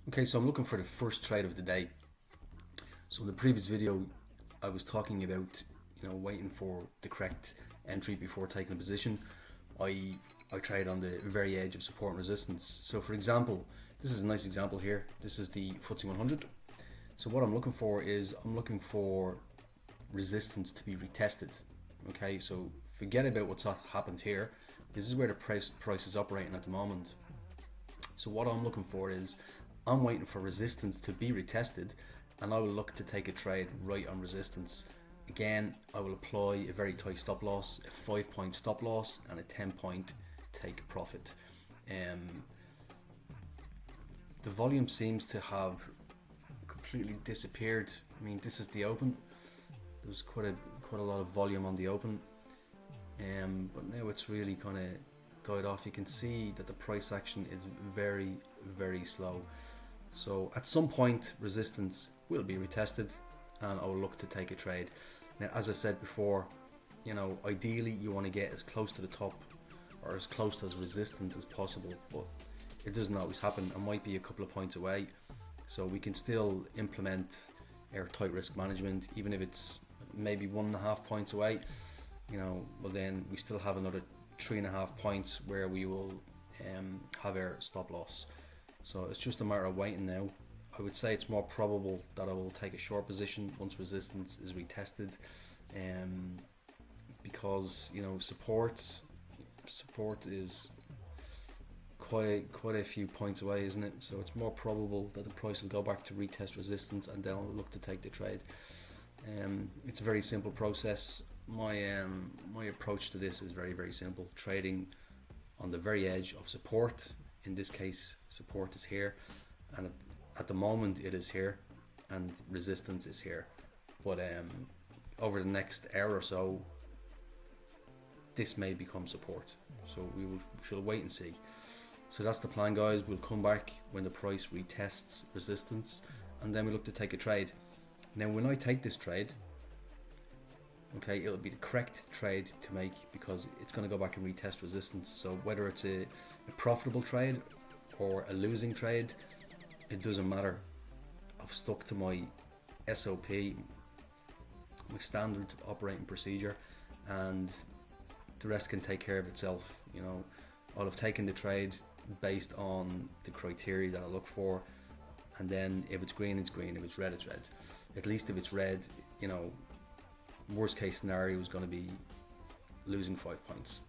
Okay, so I'm looking for the first trade of the day. So in the previous video, I was talking about waiting for the correct entry before taking a position. I trade on the very edge of support and resistance. So for example, this is a nice example here. This is the FTSE 100. So what I'm looking for is I'm looking for resistance to be retested. Okay, so forget about what's happened here. This is where the price is operating at the moment. So what I'm looking for is I'm waiting for resistance to be retested, and I will look to take a trade right on resistance. Again, I will apply a very tight stop loss, a 5-point stop loss and a 10-point take profit. The volume seems to have completely disappeared. I mean, this is the open. There was quite a lot of volume on the open, but now it's really kind of died off. You can see that the price action is very, very slow. So at some point resistance will be retested and I will look to take a trade. Now, as I said before, ideally you want to get as close to the top or as close to as resistant as possible, but it doesn't always happen. It might be a couple of points away, so we can still implement our tight risk management even if it's maybe 1.5 points away. Well, then we still have another 3.5 points where we will have our stop loss. So it's just a matter of waiting now. I would say it's more probable that I will take a short position once resistance is retested, because support is quite a few points away, isn't it? So it's more probable that the price will go back to retest resistance and then I'll look to take the trade. It's a very simple process. My approach to this is very, very simple. Trading on the very edge of support. In this case, support is here, and at the moment it is here, and resistance is here. But over the next hour or so, this may become support. So we shall wait and see. So that's the plan, guys. We'll come back when the price retests resistance, and then we look to take a trade. Now, when I take this trade, okay, it'll be the correct trade to make because it's going to go back and retest resistance. So whether it's a profitable trade or a losing trade, it doesn't matter. I've stuck to my SOP, my standard operating procedure, and the rest can take care of itself. I'll have taken the trade based on the criteria that I look for, and then if it's green, it's green. If it's red, it's red. At least if it's red, worst case scenario is going to be losing 5 points.